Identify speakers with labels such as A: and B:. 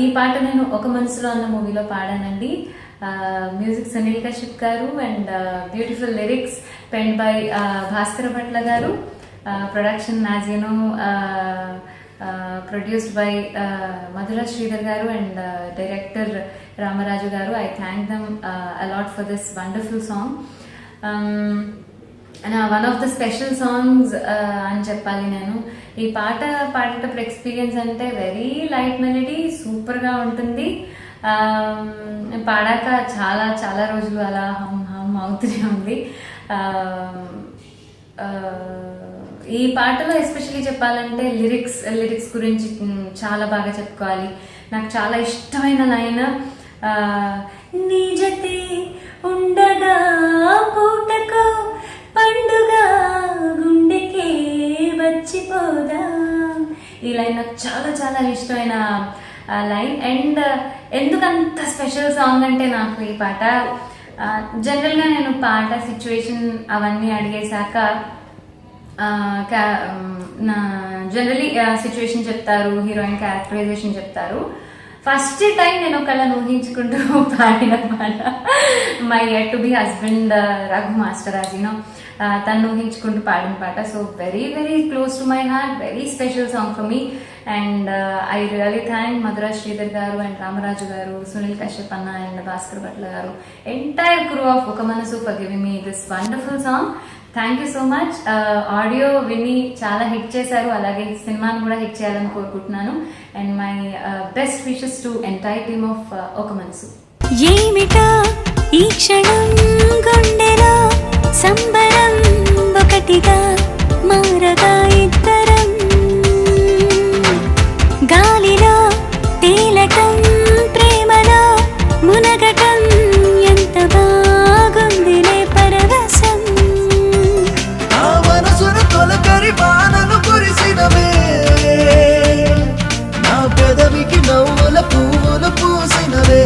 A: ఈ పాట నేను ఒక మనసులో అన్న మూవీలో పాడానండి. Music Sunil Kashyap garu and beautiful lyrics penned by Bhaskara Bhatla garu. Production as you know produced by Madhura Sridhar garu and director Ramaraju garu. I thank them a lot for this wonderful song. And one of the special songs అని చెప్పాలి. నేను ఈ పాట పాడేటప్పుడు experience అంటే very light melody, సూపర్గా ఉంటుంది. పాడాక చాలా చాలా రోజులు అలా హమ్ అవుతూనే ఉంది. ఈ పాటలో ఎస్పెషల్లీ చెప్పాలంటే లిరిక్స్ గురించి చాలా బాగా చెప్పుకోవాలి. నాకు చాలా ఇష్టమైన లైన్, నీ జతే ఉండగా పూటకో పండుగ గుండెకే వచ్చిపోదా. ఈ లైన్ నాకు చాలా చాలా ఇష్టమైన లైన్. అండ్ ఎందుకంత స్పెషల్ సాంగ్ అంటే నాకు ఈ పాట జనరల్గా నేను పాట సిచ్యువేషన్ అవన్నీ అడిగేశాక జనరలీ సిచ్యువేషన్ చెప్తారు, హీరోయిన్ క్యారెక్టరైజేషన్ చెప్తారు. ఫస్ట్ టైం నేను ఒకళ్ళని ఊహించుకుంటూ పాడిన పాట my yet to be husband Raghu master అజినో తను ఊహించుకుంటూ పాడిన పాట. So very very close to my heart, very special song for me. And I really thank Madhura Sridhar garu and Ramaraju గారు, సునీల్ కశ్యప్ అన్న అండ్ భాస్కర్ భట్ల గారు, ఎంటైర్ క్రూ ఆఫ్ ఒక మనసు for giving me this wonderful song. Thank you so much. Audio విని చాలా hit చేశారు, అలాగే సినిమాను కూడా హిట్ చేయాలని కోరుకుంటున్నాను. And my best wishes to entire team of ఒక మనసు.
B: ఏమిటా ఈ క్షణం గుండెలో సంబరం ఒకటిగా మారగా ఇద్దరం, గాలిలో తేలటం ప్రేమలో మునగటం ఎంత బాగుందిలే పరవశం.
C: ఆ మనసును తొలకరి వానలు కురిసినవే, నా పెదవికి నవ్వుల పువ్వులు పూసినవే.